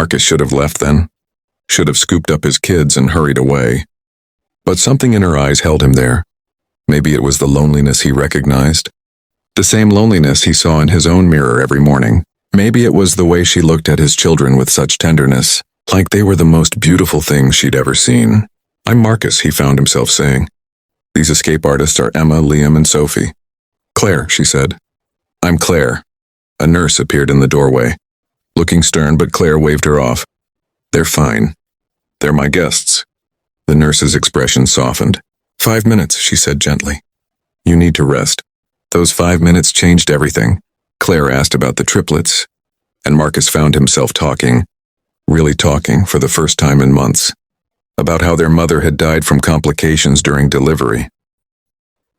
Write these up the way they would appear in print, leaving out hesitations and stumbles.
Marcus should have left then. Should have scooped up his kids and hurried away. But something in her eyes held him there. Maybe it was the loneliness he recognized. The same loneliness he saw in his own mirror every morning. Maybe it was the way she looked at his children with such tenderness, like they were the most beautiful things she'd ever seen. "I'm Marcus," he found himself saying. "These escape artists are Emma, Liam, and Sophie." "Claire," she said. "I'm Claire." A nurse appeared in the doorway, looking stern, but Claire waved her off. "They're fine. They're my guests." The nurse's expression softened. "5 minutes," she said gently. "You need to rest." Those 5 minutes changed everything. Claire asked about the triplets, and Marcus found himself talking, really talking for the first time in months, about how their mother had died from complications during delivery,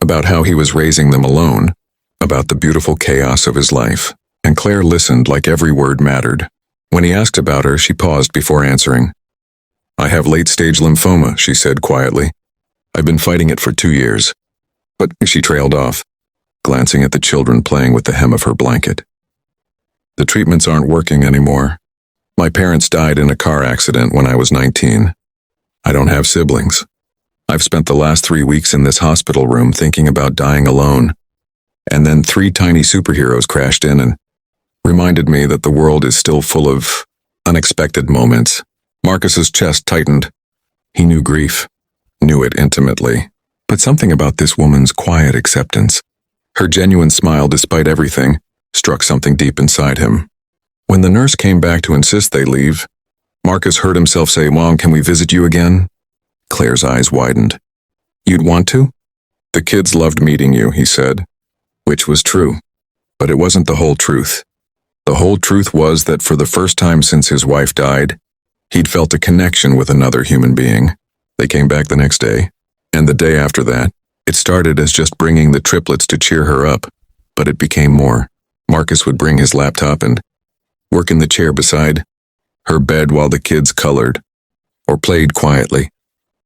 about how he was raising them alone, about the beautiful chaos of his life, and Claire listened like every word mattered. When he asked about her, she paused before answering. "I have late-stage lymphoma," she said quietly. "I've been fighting it for 2 years." But she trailed off, glancing at the children playing with the hem of her blanket. "The treatments aren't working anymore. My parents died in a car accident when I was 19. I don't have siblings. I've spent the last 3 weeks in this hospital room thinking about dying alone. And then 3 tiny superheroes crashed in and reminded me that the world is still full of unexpected moments." Marcus's chest tightened. He knew grief, knew it intimately, but something about this woman's quiet acceptance, her genuine smile despite everything, struck something deep inside him. When the nurse came back to insist they leave, Marcus heard himself say, "Mom, can we visit you again?" Claire's eyes widened. "You'd want to?" "The kids loved meeting you," he said, which was true, but it wasn't the whole truth. The whole truth was that for the first time since his wife died, he'd felt a connection with another human being. They came back the next day, and the day after that. It started as just bringing the triplets to cheer her up, but it became more. Marcus would bring his laptop and work in the chair beside her bed while the kids colored or played quietly.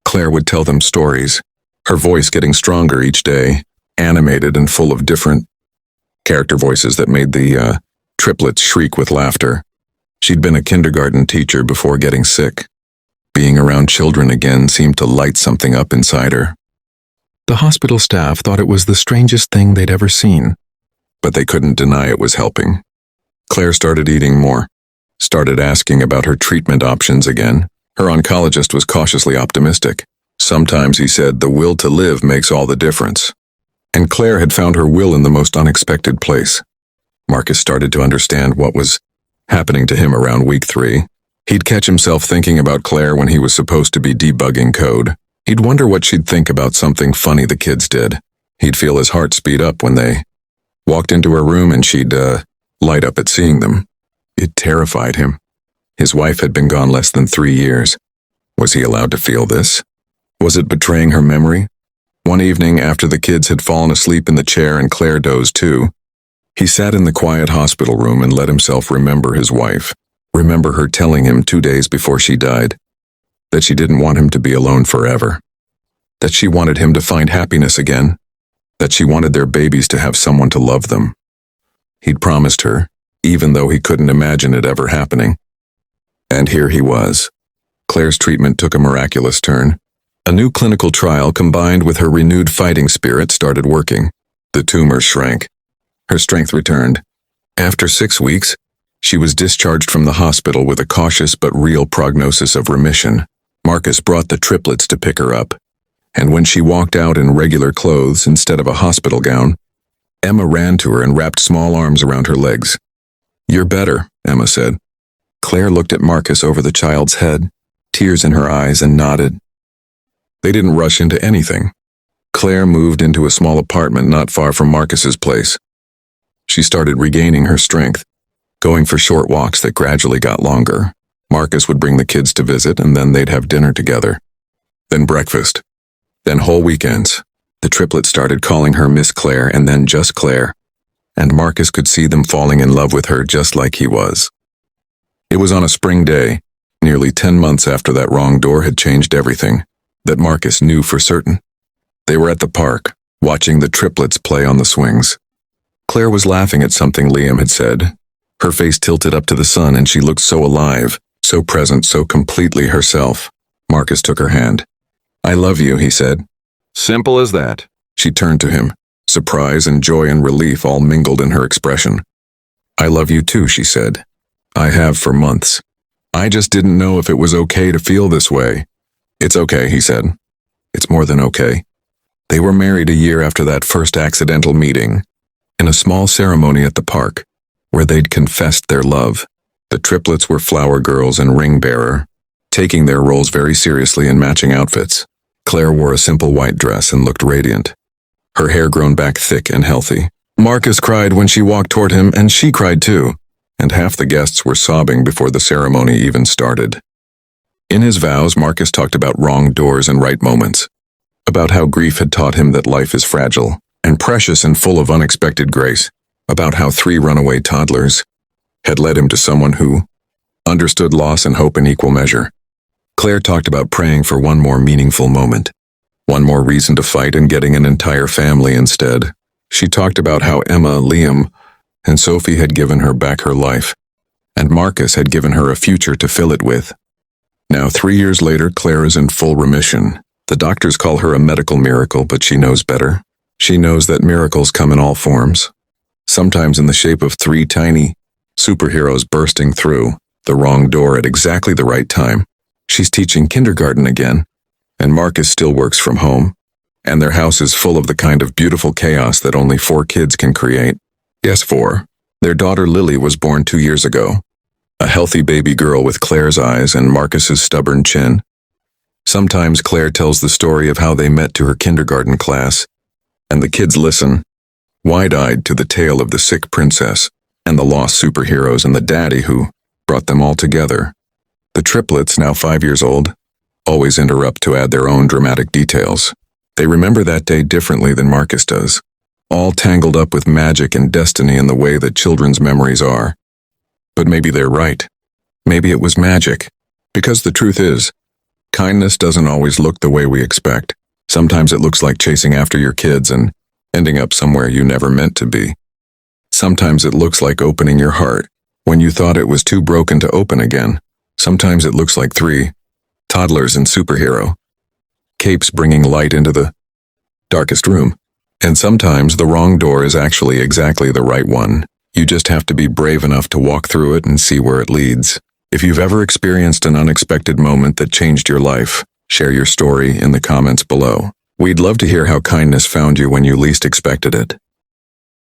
Claire would tell them stories, her voice getting stronger each day, animated and full of different character voices that made the triplets shriek with laughter. She'd been a kindergarten teacher before getting sick. Being around children again seemed to light something up inside her. The hospital staff thought it was the strangest thing they'd ever seen, but they couldn't deny it was helping. Claire started eating more, started asking about her treatment options again. Her oncologist was cautiously optimistic. Sometimes, he said, the will to live makes all the difference. And Claire had found her will in the most unexpected place. Marcus started to understand what was happening to him around week 3. He'd catch himself thinking about Claire when he was supposed to be debugging code. He'd wonder what she'd think about something funny the kids did. He'd feel his heart speed up when they walked into her room and she'd light up at seeing them. It terrified him. His wife had been gone less than 3 years. Was he allowed to feel this? Was it betraying her memory? One evening, after the kids had fallen asleep in the chair and Claire dozed too, he sat in the quiet hospital room and let himself remember his wife. Remember her telling him 2 days before she died that she didn't want him to be alone forever, that she wanted him to find happiness again, that she wanted their babies to have someone to love them. He'd promised her, even though he couldn't imagine it ever happening. And here he was. Claire's treatment took a miraculous turn. A new clinical trial combined with her renewed fighting spirit started working. The tumor shrank. Her strength returned. After 6 weeks, she was discharged from the hospital with a cautious but real prognosis of remission. Marcus brought the triplets to pick her up, and when she walked out in regular clothes instead of a hospital gown, Emma ran to her and wrapped small arms around her legs. "You're better," Emma said. Claire looked at Marcus over the child's head, tears in her eyes, and nodded. They didn't rush into anything. Claire moved into a small apartment not far from Marcus's place. She started regaining her strength, going for short walks that gradually got longer. Marcus would bring the kids to visit, and then they'd have dinner together. Then breakfast. Then whole weekends. The triplets started calling her Miss Claire and then just Claire, and Marcus could see them falling in love with her just like he was. It was on a spring day, nearly 10 months after that wrong door had changed everything, that Marcus knew for certain. They were at the park, watching the triplets play on the swings. Claire was laughing at something Liam had said. Her face tilted up to the sun and she looked so alive, So present, so completely herself. Marcus took her hand. "I love you," he said. Simple as that. She turned to him. Surprise and joy and relief all mingled in her expression. "I love you too," she said. "I have for months. I just didn't know if it was okay to feel this way." "It's okay," he said. "It's more than okay." They were married a year after that first accidental meeting, in a small ceremony at the park, where they'd confessed their love. The triplets were flower girls and ring bearer, taking their roles very seriously in matching outfits. Claire wore a simple white dress and looked radiant, her hair grown back thick and healthy. Marcus cried when she walked toward him, and she cried too, and half the guests were sobbing before the ceremony even started. In his vows, Marcus talked about wrong doors and right moments, about how grief had taught him that life is fragile and precious and full of unexpected grace, about how 3 runaway toddlers had led him to someone who understood loss and hope in equal measure. Claire talked about praying for one more meaningful moment, one more reason to fight and getting an entire family instead. She talked about how Emma, Liam, and Sophie had given her back her life, and Marcus had given her a future to fill it with. Now, 3 years later, Claire is in full remission. The doctors call her a medical miracle, but she knows better. She knows that miracles come in all forms, sometimes in the shape of 3 tiny superheroes bursting through the wrong door at exactly the right time. She's teaching kindergarten again, and Marcus still works from home, and their house is full of the kind of beautiful chaos that only 4 kids can create. Yes, 4. Their daughter Lily was born 2 years ago, a healthy baby girl with Claire's eyes and Marcus's stubborn chin. Sometimes Claire tells the story of how they met to her kindergarten class, and the kids listen, wide-eyed, to the tale of the sick princess and the lost superheroes and the daddy who brought them all together. The triplets, now 5 years old, always interrupt to add their own dramatic details. They remember that day differently than Marcus does, all tangled up with magic and destiny in the way that children's memories are. But maybe they're right. Maybe it was magic. Because the truth is, kindness doesn't always look the way we expect. Sometimes it looks like chasing after your kids and ending up somewhere you never meant to be. Sometimes it looks like opening your heart when you thought it was too broken to open again. Sometimes it looks like 3 toddlers in superhero capes bringing light into the darkest room. And sometimes the wrong door is actually exactly the right one. You just have to be brave enough to walk through it and see where it leads. If you've ever experienced an unexpected moment that changed your life, share your story in the comments below. We'd love to hear how kindness found you when you least expected it.